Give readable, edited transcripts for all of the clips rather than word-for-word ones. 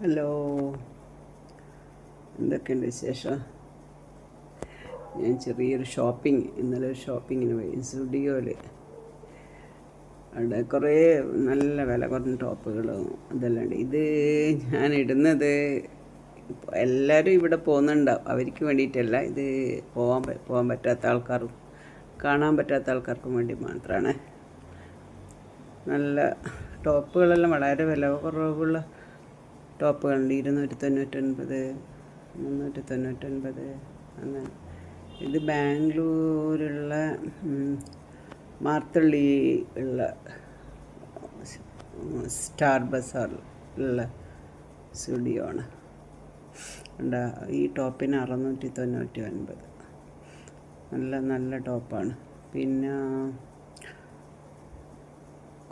Hello, എന്തൊക്കെയുണ്ട് വിശേഷം? ഞാൻ ചെറിയൊരു ഇന്നലെ ഒരു ഷോപ്പിങ്ങിന് പോയി സ്റ്റുഡിയോയിൽ. അവിടെ കുറേ നല്ല വില കുറഞ്ഞ ടോപ്പുകളും അതെല്ലാം ഉണ്ട്. ഇത് ഞാൻ ഇടുന്നത് എല്ലാവരും ഇവിടെ പോകുന്നുണ്ടാവും, അവർക്ക് വേണ്ടിയിട്ടല്ല. ഇത് പോകാൻ പറ്റാത്ത ആൾക്കാരും കാണാൻ പറ്റാത്ത ആൾക്കാർക്കും വേണ്ടി മാത്രമാണ്. നല്ല ടോപ്പുകളെല്ലാം വളരെ വില കുറവുള്ള ടോപ്പുകളുണ്ട്. 299, 399 അങ്ങനെ. ഇത് ബാംഗ്ലൂരുള്ള മാർത്തള്ളി ഉള്ള സ്റ്റാർ ബസാറിലുള്ള സ്റ്റുഡിയോ ആണ്. ഈ ടോപ്പിന് 699. നല്ല നല്ല ടോപ്പാണ്. പിന്നെ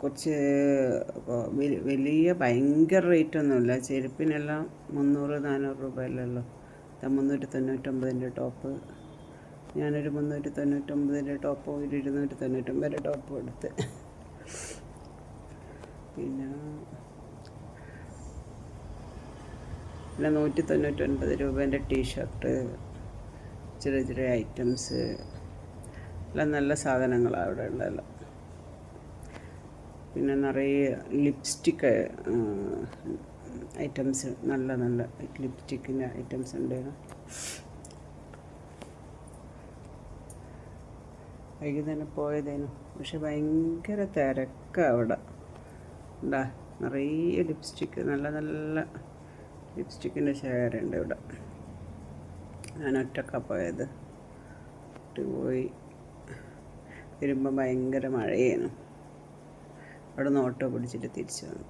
കുറച്ച് വലിയ ഭയങ്കര റേറ്റൊന്നുമില്ല. ചെരുപ്പിനെല്ലാം 300-400 രൂപയിലല്ലോ. 399 ടോപ്പ്. ഞാനൊരു 399 ടോപ്പോ ഒരു 299 ടോപ്പും എടുത്ത്. പിന്നെ 199 രൂപേൻ്റെ ടീഷർട്ട്, ചെറിയ ചെറിയ ഐറ്റംസ് എല്ലാം നല്ല സാധനങ്ങളാണ് അവിടെ ഉള്ളതെല്ലാം. പിന്നെ നിറയെ ലിപ്സ്റ്റിക്ക് ഐറ്റംസ്, നല്ല നല്ല ലിപ്സ്റ്റിക്കിൻ്റെ ഐറ്റംസ് ഉണ്ട്. വൈകുന്നേരം പോയതേനു, പക്ഷെ ഭയങ്കര തിരക്കാണ് അവിടെ. നിറയെ ലിപ്സ്റ്റിക്ക്, നല്ല നല്ല ലിപ്സ്റ്റിക്കിൻ്റെ ഷെയറുണ്ട് ഇവിടെ. ഞാൻ ഒറ്റക്കാണ് പോയത്. പോയി വരുമ്പോൾ ഭയങ്കര മഴയാണ്. അവിടെ നിന്ന് ഓട്ടോ പിടിച്ചിട്ട് തിരിച്ചു വന്നു.